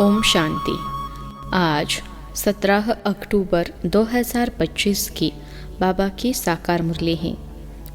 ओम शांति। आज 17 अक्टूबर 2025 की बाबा की साकार मुरली है।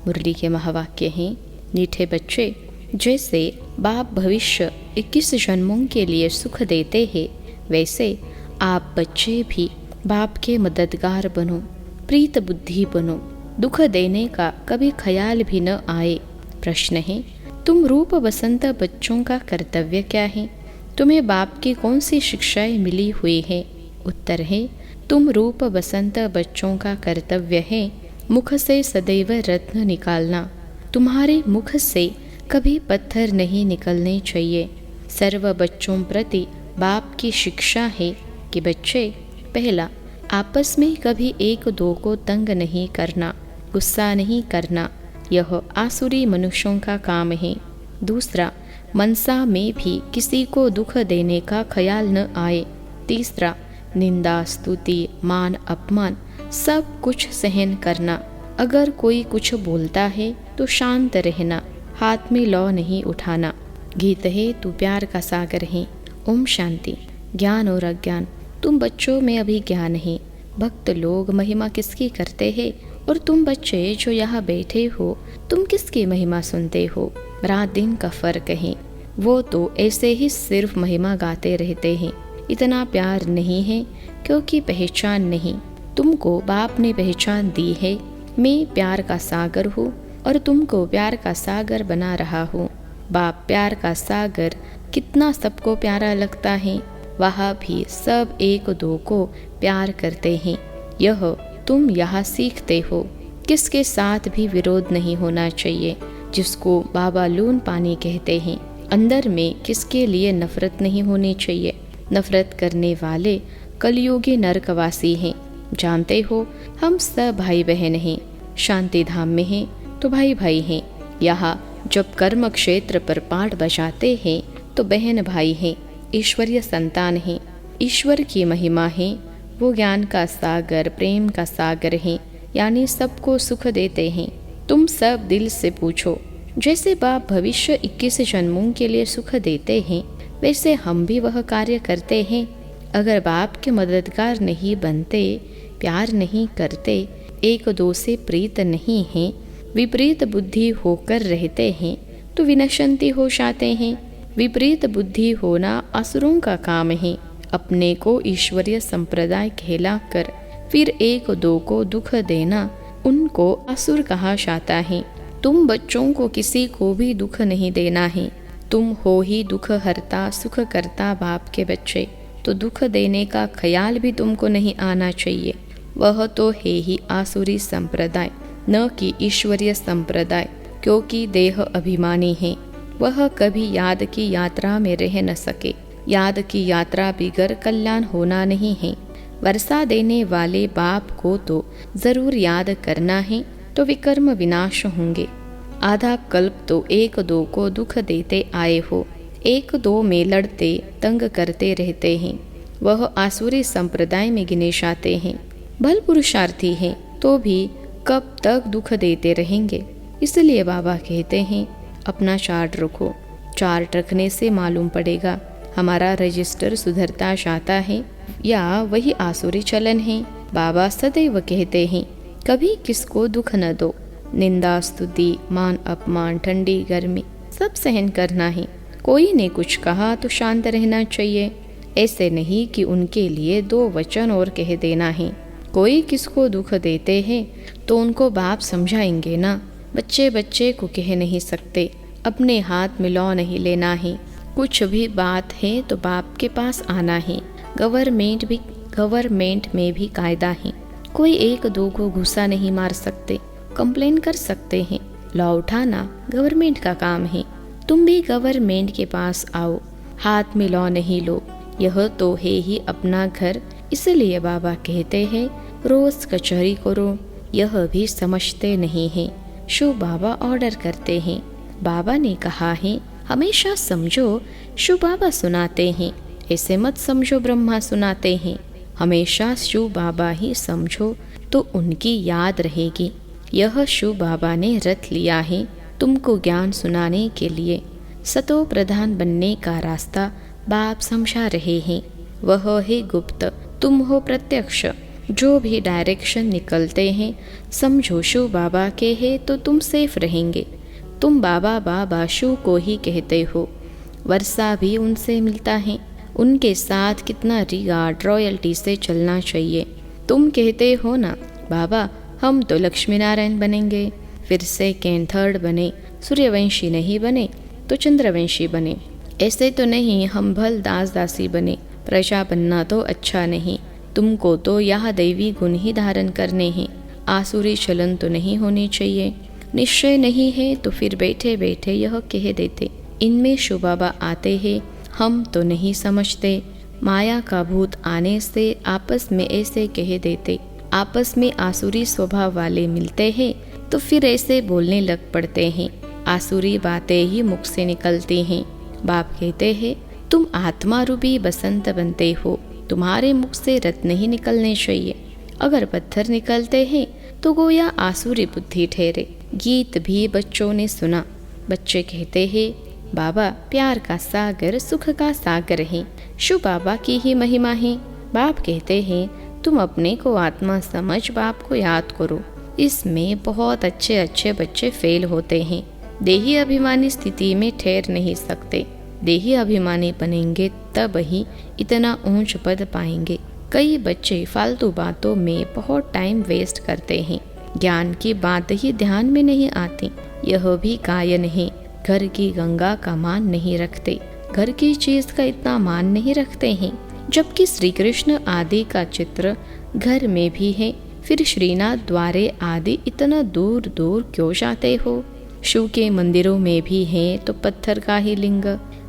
मुरली के महावाक्य हैं, मीठे बच्चे, जैसे बाप भविष्य 21 जन्मों के लिए सुख देते हैं, वैसे आप बच्चे भी बाप के मददगार बनो, प्रीत बुद्धि बनो। दुख देने का कभी ख्याल भी न आए। प्रश्न है, तुम रूप बसंत बच्चों का कर्तव्य क्या है? तुम्हें बाप की कौन सी शिक्षाएं मिली हुई है? उत्तर है, तुम रूप बसंत बच्चों का कर्तव्य है मुख से सदैव रत्न निकालना। तुम्हारे मुख से कभी पत्थर नहीं निकलने चाहिए। सर्व बच्चों प्रति बाप की शिक्षा है कि बच्चे, पहला, आपस में कभी एक दो को तंग नहीं करना, गुस्सा नहीं करना, यह आसुरी मनुष्यों का काम है। दूसरा, मनसा में भी किसी को दुख देने का ख्याल न आए। तीसरा, निंदा, स्तुति, मान, अपमान सब कुछ सहन करना। अगर कोई कुछ बोलता है तो शांत रहना, हाथ में लौ नहीं उठाना। गीत है, तू प्यार का सागर है। ओम शांति। ज्ञान और अज्ञान, तुम बच्चों में अभी ज्ञान है। भक्त लोग महिमा किसकी करते हैं और तुम बच्चे जो यहाँ बैठे हो, तुम किसकी महिमा सुनते हो? रात दिन का फर्क है। वो तो ऐसे ही सिर्फ महिमा गाते रहते हैं। इतना प्यार नहीं है क्योंकि पहचान नहीं। तुमको बाप ने पहचान दी है। मैं प्यार का सागर हूँ और तुमको प्यार का सागर बना रहा हूँ। बाप प्यार का सागर कितना सबको प्यारा लगता है। वहाँ भी सब एक दो को प्यार करते हैं। यह तुम यहाँ सीखते हो। किसके साथ भी विरोध नहीं होना चाहिए, जिसको बाबा लून पानी कहते हैं। अंदर में किसके लिए नफरत नहीं होनी चाहिए। नफरत करने वाले कलयुगी नरकवासी हैं। जानते हो, हम सब भाई बहन हैं। शांति धाम में हैं तो भाई भाई हैं। यहाँ जब कर्म क्षेत्र पर पाठ बजाते हैं तो बहन भाई हैं, ईश्वरीय संतान हैं। ईश्वर की महिमा है, वो ज्ञान का सागर, प्रेम का सागर है, यानी सबको सुख देते हैं। तुम सब दिल से पूछो, जैसे बाप भविष्य 21 जन्मों के लिए सुख देते हैं, वैसे हम भी वह कार्य करते हैं। अगर बाप के मददगार नहीं बनते, प्यार नहीं करते, एक दो से प्रीत नहीं हैं, विपरीत बुद्धि होकर रहते हैं, तो विनशंति हो जाते हैं। विपरीत बुद्धि होना असुरों का काम है। अपने को ईश्वरीय संप्रदाय कहलाकर फिर एक दो को दुख देना, उनको असुर कहा जाता है। तुम बच्चों को किसी को भी दुख नहीं देना है। तुम हो ही दुख हरता, सुख करता बाप के बच्चे, तो दुख देने का ख्याल भी तुमको नहीं आना चाहिए। वह तो है ही आसुरी संप्रदाय, न कि ईश्वरीय संप्रदाय, क्योंकि देह अभिमानी है। वह कभी याद की यात्रा में रह न सके। याद की यात्रा बिगर कल्याण होना नहीं है। वर्षा देने वाले बाप को तो जरूर याद करना है, तो विकर्म विनाश होंगे। आधा कल्प तो एक दो को दुख देते आए हो। एक दो में लड़ते तंग करते रहते हैं। वह आसुरी संप्रदाय में गिने जाते हैं। भल पुरुषार्थी हैं तो भी कब तक दुख देते रहेंगे। इसलिए बाबा कहते हैं, अपना चार्ट रखो। चार्ट रखने से मालूम पड़ेगा हमारा रजिस्टर सुधरता जाता है या वही आसुरी चलन है। बाबा सदैव कहते हैं, कभी किसको दुख न दो। निंदा, स्तुति, मान, अपमान, ठंडी, गर्मी सब सहन करना है। कोई ने कुछ कहा तो शांत रहना चाहिए। ऐसे नहीं कि उनके लिए दो वचन और कह देना है। कोई किसको दुख देते हैं तो उनको बाप समझाएंगे ना। बच्चे बच्चे को कह नहीं सकते। अपने हाथ में लौ नहीं लेना है। कुछ भी बात है तो बाप के पास आना है। गवर्नमेंट में भी कायदा है। कोई एक दो को गुस्सा नहीं मार सकते, कंप्लेन कर सकते हैं। लॉ उठाना गवर्नमेंट का काम है। तुम भी गवर्नमेंट के पास आओ, हाथ में लॉ नहीं लो। यह तो है ही अपना घर। इसलिए बाबा कहते हैं, रोज कचहरी करो। यह भी समझते नहीं हैं। शिव बाबा ऑर्डर करते हैं। बाबा ने कहा है, हमेशा समझो शिव बाबा सुनाते हैं। ऐसे मत समझो ब्रह्मा सुनाते हैं। हमेशा शिव बाबा ही समझो तो उनकी याद रहेगी। यह शिव बाबा ने रथ लिया है तुमको ज्ञान सुनाने के लिए। सतो प्रधान बनने का रास्ता बाप समझा रहे हैं, वह है गुप्त, तुम हो प्रत्यक्ष। जो भी डायरेक्शन निकलते हैं समझो शिव बाबा के हैं तो तुम सेफ रहेंगे। तुम बाबा बाबा शिव को ही कहते हो, वर्षा भी उनसे मिलता है, उनके साथ कितना रिगार्ड रॉयल्टी से चलना चाहिए। तुम कहते हो ना बाबा हम तो लक्ष्मी नारायण बनेंगे, फिर सेकेंड थर्ड बने, सूर्यवंशी नहीं बने तो चंद्रवंशी बने, ऐसे तो नहीं हम भल दास दासी बने, प्रजा बनना तो अच्छा नहीं। तुमको तो यह दैवी गुण ही धारण करने हैं, आसुरी चलन तो नहीं होने चाहिए। निश्चय नहीं है तो फिर बैठे बैठे यह कह देते, इनमें शिव बाबा आते हैं, हम तो नहीं समझते। माया का भूत आने से आपस में ऐसे कह देते, आपस में आसुरी स्वभाव वाले मिलते हैं तो फिर ऐसे बोलने लग पड़ते हैं, आसुरी बातें ही मुख से निकलती हैं। बाप कहते हैं तुम आत्मा रूपी बसंत बनते हो, तुम्हारे मुख से रत्न नहीं निकलने चाहिए। अगर पत्थर निकलते हैं तो गोया आसुरी बुद्धि ठहरे। गीत भी बच्चों ने सुना, बच्चे कहते हैं बाबा प्यार का सागर सुख का सागर है, शिव बाबा की ही महिमा है। बाप कहते हैं तुम अपने को आत्मा समझ बाप को याद करो। इसमें बहुत अच्छे अच्छे बच्चे फेल होते हैं, देही अभिमानी स्थिति में ठहर नहीं सकते। देही अभिमानी बनेंगे तब ही इतना ऊंच पद पाएंगे। कई बच्चे फालतू बातों में बहुत टाइम वेस्ट करते हैं, ज्ञान की बात ही ध्यान में नहीं आती। यह भी कायन है, घर की गंगा का मान नहीं रखते, घर की चीज का इतना मान नहीं रखते हैं। जबकि श्री कृष्ण आदि का चित्र घर में भी है, फिर श्रीनाथ द्वारे आदि इतना दूर दूर क्यों जाते हो? शिव के मंदिरों में भी है तो पत्थर का ही लिंग,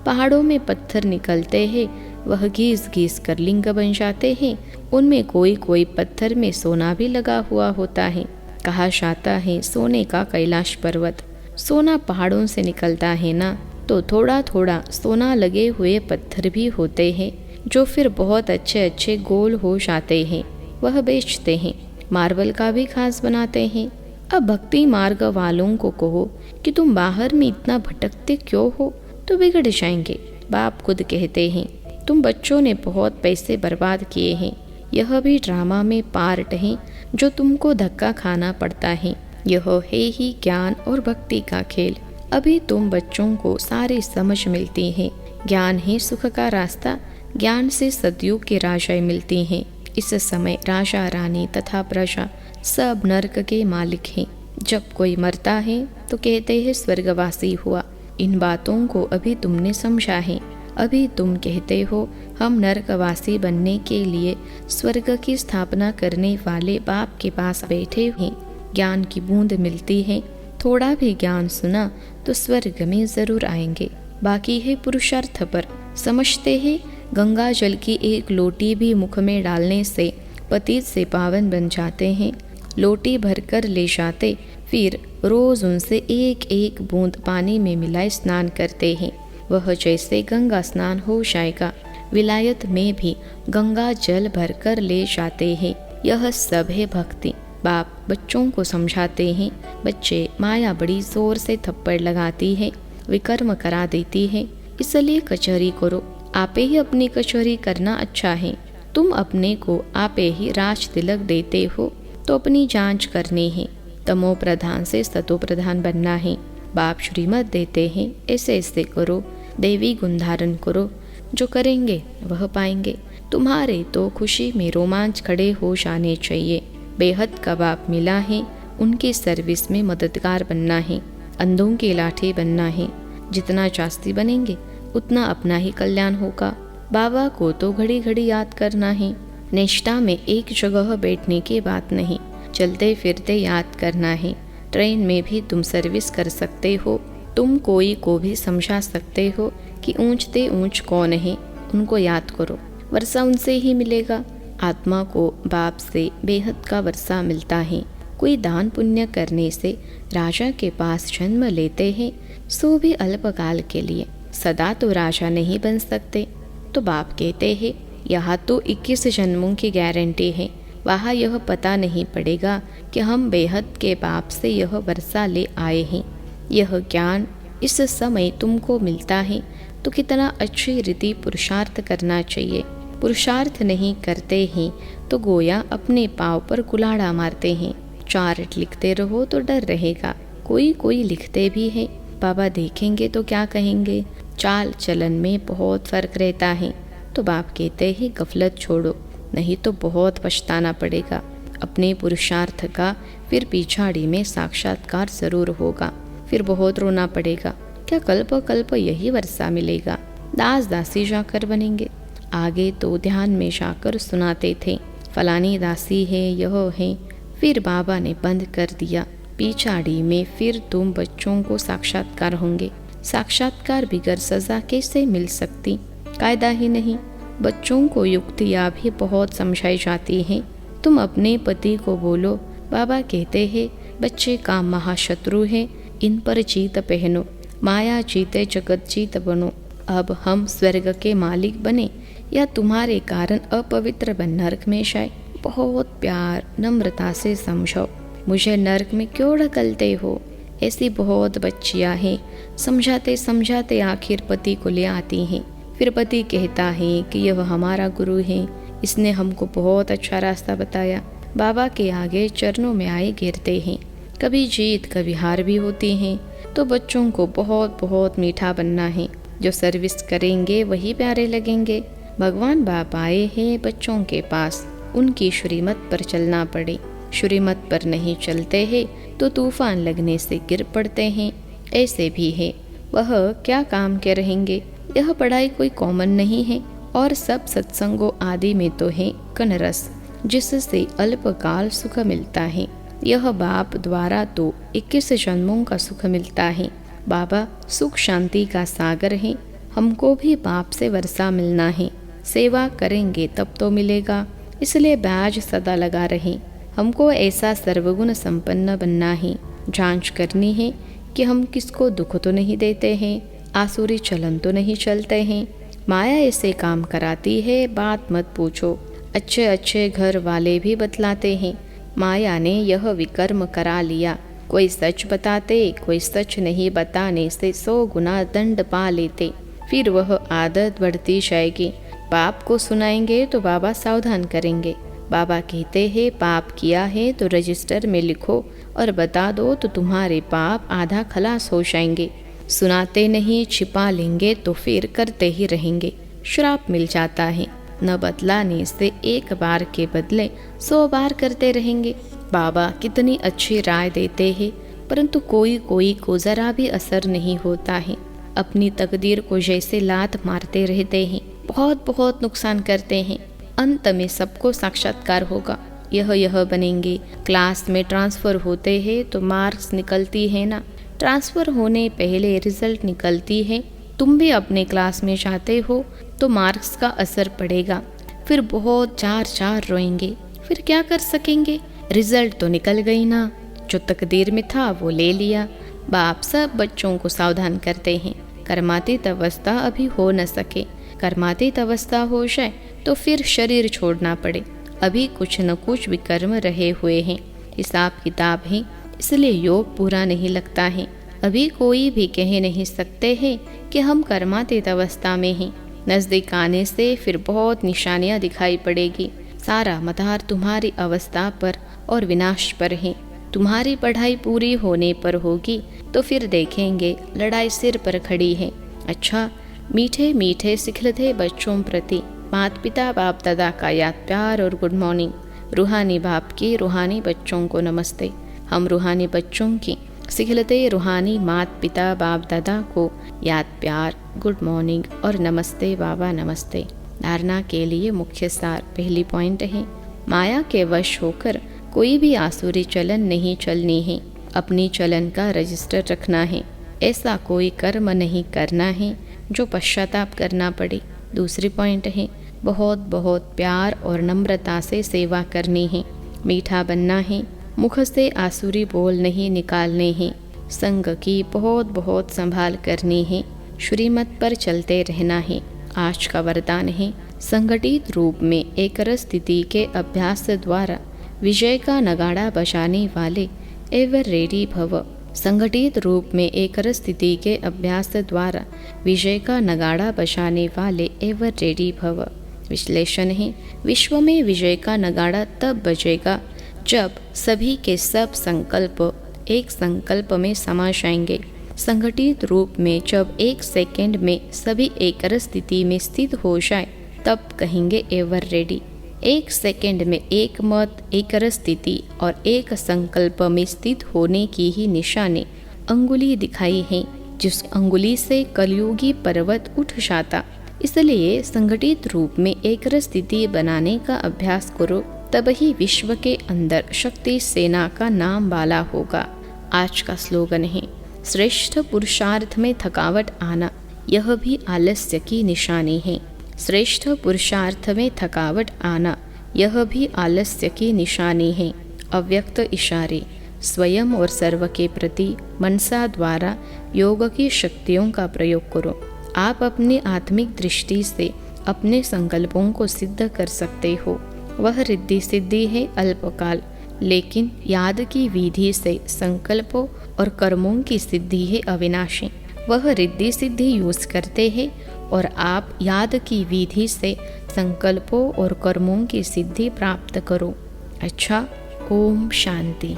पहाड़ों में पत्थर निकलते हैं, वह घीस घीस कर लिंग बन जाते हैं। उनमें कोई कोई पत्थर में सोना भी लगा हुआ होता है। कहा जाता है सोने का कैलाश पर्वत, सोना पहाड़ों से निकलता है ना, तो थोड़ा थोड़ा सोना लगे हुए पत्थर भी होते हैं जो फिर बहुत अच्छे अच्छे गोल हो जाते हैं, वह बेचते हैं। मार्बल का भी खास बनाते हैं। अब भक्ति मार्ग वालों को कहो कि तुम बाहर में इतना भटकते क्यों हो, तो बिगड़ जाएंगे। बाप खुद कहते हैं तुम बच्चों ने बहुत पैसे बर्बाद किए हैं, यह भी ड्रामा में पार्ट है जो तुमको धक्का खाना पड़ता है। यह है ही ज्ञान और भक्ति का खेल। अभी तुम बच्चों को सारी समझ मिलती है, ज्ञान है सुख का रास्ता, ज्ञान से सतयुग के राजाएं मिलती हैं। इस समय राजा रानी तथा प्रजा सब नरक के मालिक हैं। जब कोई मरता है तो कहते हैं स्वर्गवासी हुआ। इन बातों को अभी तुमने समझा है। अभी तुम कहते हो हम नरकवासी बनने के लिए स्वर्ग की स्थापना करने वाले बाप के पास बैठे हैं। ज्ञान की बूंद मिलती है, थोड़ा भी ज्ञान सुना तो स्वर्ग में जरूर आएंगे। बाकी है पुरुषार्थ पर। समझते हैं गंगा जल की एक लोटी भी मुख में डालने से पतित से पावन बन जाते हैं। लोटी भरकर ले जाते, फिर रोज उनसे एक एक बूंद पानी में मिलाए स्नान करते हैं। वह जैसे गंगा स्नान हो जाएगा। विलायत में भी गंगा जल भरकर ले जाते हैं। यह सब है भक्ति। बाप बच्चों को समझाते हैं। बच्चे माया बड़ी जोर से थप्पड़ लगाती है, विकर्म करा देती है, इसलिए कचहरी करो। आपे ही अपनी कचहरी करना अच्छा है। तुम अपने को आपे ही राज तिलक देते हो तो अपनी जांच करनी है। तमो प्रधान से सतो प्रधान बनना है। बाप श्रीमत देते हैं ऐसे ऐसे करो, देवी गुण धारण करो, जो करेंगे वह पाएंगे। तुम्हारे तो खुशी में रोमांच खड़े हो जाने चाहिए। बेहद का बाप मिला है, उनकी सर्विस में मददगार बनना है, अंधों की लाठी बनना है। जितना जास्ती बनेंगे उतना अपना ही कल्याण होगा। बाबा को तो घड़ी घड़ी याद करना है। निष्ठा में एक जगह बैठने की बात नहीं, चलते फिरते याद करना है। ट्रेन में भी तुम सर्विस कर सकते हो। तुम कोई को भी समझा सकते हो कि ऊंचते ऊंच कौन है, उनको याद करो, वर्षा उनसे ही मिलेगा। आत्मा को बाप से बेहद का वर्षा मिलता है। कोई दान पुण्य करने से राजा के पास जन्म लेते हैं, सो भी अल्पकाल के लिए, सदा तो राजा नहीं बन सकते। तो बाप कहते हैं यहाँ तो 21 जन्मों की गारंटी है, वहाँ यह पता नहीं पड़ेगा कि हम बेहद के बाप से यह वर्षा ले आए हैं। यह ज्ञान इस समय तुमको मिलता है। तो कितना अच्छी रीति पुरुषार्थ करना चाहिए। पुरुषार्थ नहीं करते हैं तो गोया अपने पाँव पर कुल्हाड़ा मारते हैं। चार्ट लिखते रहो तो डर रहेगा। कोई कोई लिखते भी है, बाबा देखेंगे तो क्या कहेंगे। चाल चलन में बहुत फर्क रहता है। तो बाप कहते हैं गफलत छोड़ो, नहीं तो बहुत पछताना पड़ेगा। अपने पुरुषार्थ का फिर पिछाड़ी में साक्षात्कार जरूर होगा, फिर बहुत रोना पड़ेगा। क्या कल्प कल्प यही वर्षा मिलेगा। दास दासी जाकर बनेंगे। आगे तो ध्यान में जाकर सुनाते थे, फलानी दासी है, यह है। फिर बाबा ने बंद कर दिया। पिछाड़ी में फिर तुम बच्चों को साक्षात्कार होंगे। साक्षात्कार बिगर सजा कैसे मिल सकती, कायदा ही नहीं। बच्चों को युक्तियाँ भी बहुत समझाई जाती हैं। तुम अपने पति को बोलो, बाबा कहते हैं बच्चे का महाशत्रु है, इन पर जीत पहनो, माया जीते जगत जीत बनो। अब हम स्वर्ग के मालिक बने या तुम्हारे कारण अपवित्र बन नरक में जाए। बहुत प्यार नम्रता से समझो, मुझे नरक में क्यों ढकलते हो। ऐसी बहुत बच्चियां हैं, समझाते समझाते आखिर पति को ले आती हैं। फिर पति कहता है कि यह हमारा गुरु है, इसने हमको बहुत अच्छा रास्ता बताया। बाबा के आगे चरणों में आए गिरते हैं। कभी जीत कभी हार भी होती हैं। तो बच्चों को बहुत बहुत मीठा बनना है। जो सर्विस करेंगे वही प्यारे लगेंगे। भगवान बाप आए हैं बच्चों के पास, उनकी श्रीमत पर चलना पड़े। श्रीमत पर नहीं चलते हैं तो तूफान लगने से गिर पड़ते हैं। ऐसे भी है, वह क्या काम के रहेंगे। यह पढ़ाई कोई कॉमन नहीं है और सब सत्संगों आदि में तो है कनरस, जिससे अल्पकाल सुख मिलता है। यह बाप द्वारा तो 21 जन्मों का सुख मिलता है। बाबा सुख शांति का सागर है। हमको भी बाप से वर्षा मिलना है। सेवा करेंगे तब तो मिलेगा, इसलिए बैज सदा लगा रहे। हमको ऐसा सर्वगुण संपन्न बनना है। जांच करनी है कि हम किसको दुख तो नहीं देते हैं, आसुरी चलन तो नहीं चलते हैं। माया ऐसे काम कराती है, बात मत पूछो। अच्छे अच्छे घर वाले भी बतलाते हैं, माया ने यह विकर्म करा लिया। कोई सच बताते, कोई सच नहीं बताने से 100 गुना दंड पा लेते। फिर वह आदत बढ़ती जाएगी। बाप को सुनाएंगे तो बाबा सावधान करेंगे। बाबा कहते हैं पाप किया है तो रजिस्टर में लिखो और बता दो तो तुम्हारे पाप आधा खलास हो जाएंगे। सुनाते नहीं, छिपा लेंगे तो फिर करते ही रहेंगे। श्राप मिल जाता है। न बतलाने से एक बार के बदले 100 बार करते रहेंगे। बाबा कितनी अच्छी राय देते हैं, परंतु कोई कोई को जरा भी असर नहीं होता है। अपनी तकदीर को जैसे लात मारते रहते हैं, बहुत बहुत नुकसान करते हैं। अंत में सबको साक्षात्कार होगा। यह बनेंगे। क्लास में ट्रांसफ़र होते हैं तो मार्क्स निकलती है ना, ट्रांसफ़र होने पहले रिजल्ट निकलती है। तुम भी अपने क्लास में जाते हो तो मार्क्स का असर पड़ेगा। फिर बहुत चार चार रोएंगे। फिर क्या कर सकेंगे, रिजल्ट तो निकल गई ना, जो तकदीर में था वो ले लिया। बाप सब बच्चों को सावधान करते हैं, कर्मातीत अवस्था अभी हो न सके। कर्मातीत अवस्था हो जाए तो फिर शरीर छोड़ना पड़े। अभी कुछ न कुछ विकर्म रहे हुए हैं, हिसाब किताब है, इसलिए योग पूरा नहीं लगता है। अभी कोई भी कह नहीं सकते हैं कि हम कर्मातीत अवस्था में हैं। नज़दीक आने से फिर बहुत निशानियाँ दिखाई पड़ेगी। सारा मदार तुम्हारी अवस्था पर और विनाश पर है। तुम्हारी पढ़ाई पूरी होने पर होगी तो फिर देखेंगे लड़ाई सिर पर खड़ी है। अच्छा, मीठे मीठे सिखलते बच्चों प्रति माता पिता बाप दादा का याद प्यार और गुड मॉर्निंग। रूहानी बाप की रूहानी बच्चों को नमस्ते। हम रूहानी बच्चों की सिखलते रूहानी माता पिता बाप दादा को याद प्यार, गुड मॉर्निंग और नमस्ते बाबा नमस्ते। धारणा के लिए मुख्य सार पहली पॉइंट है, माया के वश होकर कोई भी आसुरी चलन नहीं चलनी है। अपनी चलन का रजिस्टर रखना है। ऐसा कोई कर्म नहीं करना है जो पश्चाताप करना पड़े। दूसरी पॉइंट है, बहुत बहुत प्यार और नम्रता से सेवा करनी है। मीठा बनना है। मुख से आसुरी बोल नहीं निकालने हैं। संग की बहुत बहुत संभाल करनी है। श्रीमत पर चलते रहना है। आज का वरदान है, संगठित रूप में एकरस स्थिति के अभ्यास द्वारा विजय का नगाड़ा बजाने वाले एवर रेडी भव। संगठित रूप में एकरस स्थिति के अभ्यास द्वारा विजय का नगाड़ा बजाने वाले एवर रेडी भव। विश्लेषण है, विश्व में विजय का नगाड़ा तब बजेगा जब सभी के सब संकल्प एक संकल्प में समा जाएंगे। संगठित रूप में जब एक सेकंड में सभी एकरस स्थिति में स्थित हो जाए तब कहेंगे एवर रेडी। एक सेकंड में एक मत, एकरस स्थिति और एक संकल्प में स्थित होने की ही निशानी अंगुली दिखाई है, जिस अंगुली से कलयुगी पर्वत उठ जाता। इसलिए संगठित रूप में एकरस स्थिति बनाने का अभ्यास करो, तब ही विश्व के अंदर शक्ति सेना का नाम वाला होगा। आज का स्लोगन है, श्रेष्ठ पुरुषार्थ में थकावट आना यह भी आलस्य की निशानी है। श्रेष्ठ पुरुषार्थ में थकावट आना यह भी आलस्य की निशानी है। अव्यक्त इशारे, स्वयं और सर्व के प्रति मनसा द्वारा योग की शक्तियों का प्रयोग करो। आप अपनी आत्मिक दृष्टि से अपने संकल्पों को सिद्ध कर सकते हो। वह रिद्धि सिद्धि है अल्पकाल, लेकिन याद की विधि से संकल्पों और कर्मों की सिद्धि है अविनाशी। वह रिद्धि सिद्धि यूज करते हैं और आप याद की विधि से संकल्पों और कर्मों की सिद्धि प्राप्त करो। अच्छा, ओम शांति।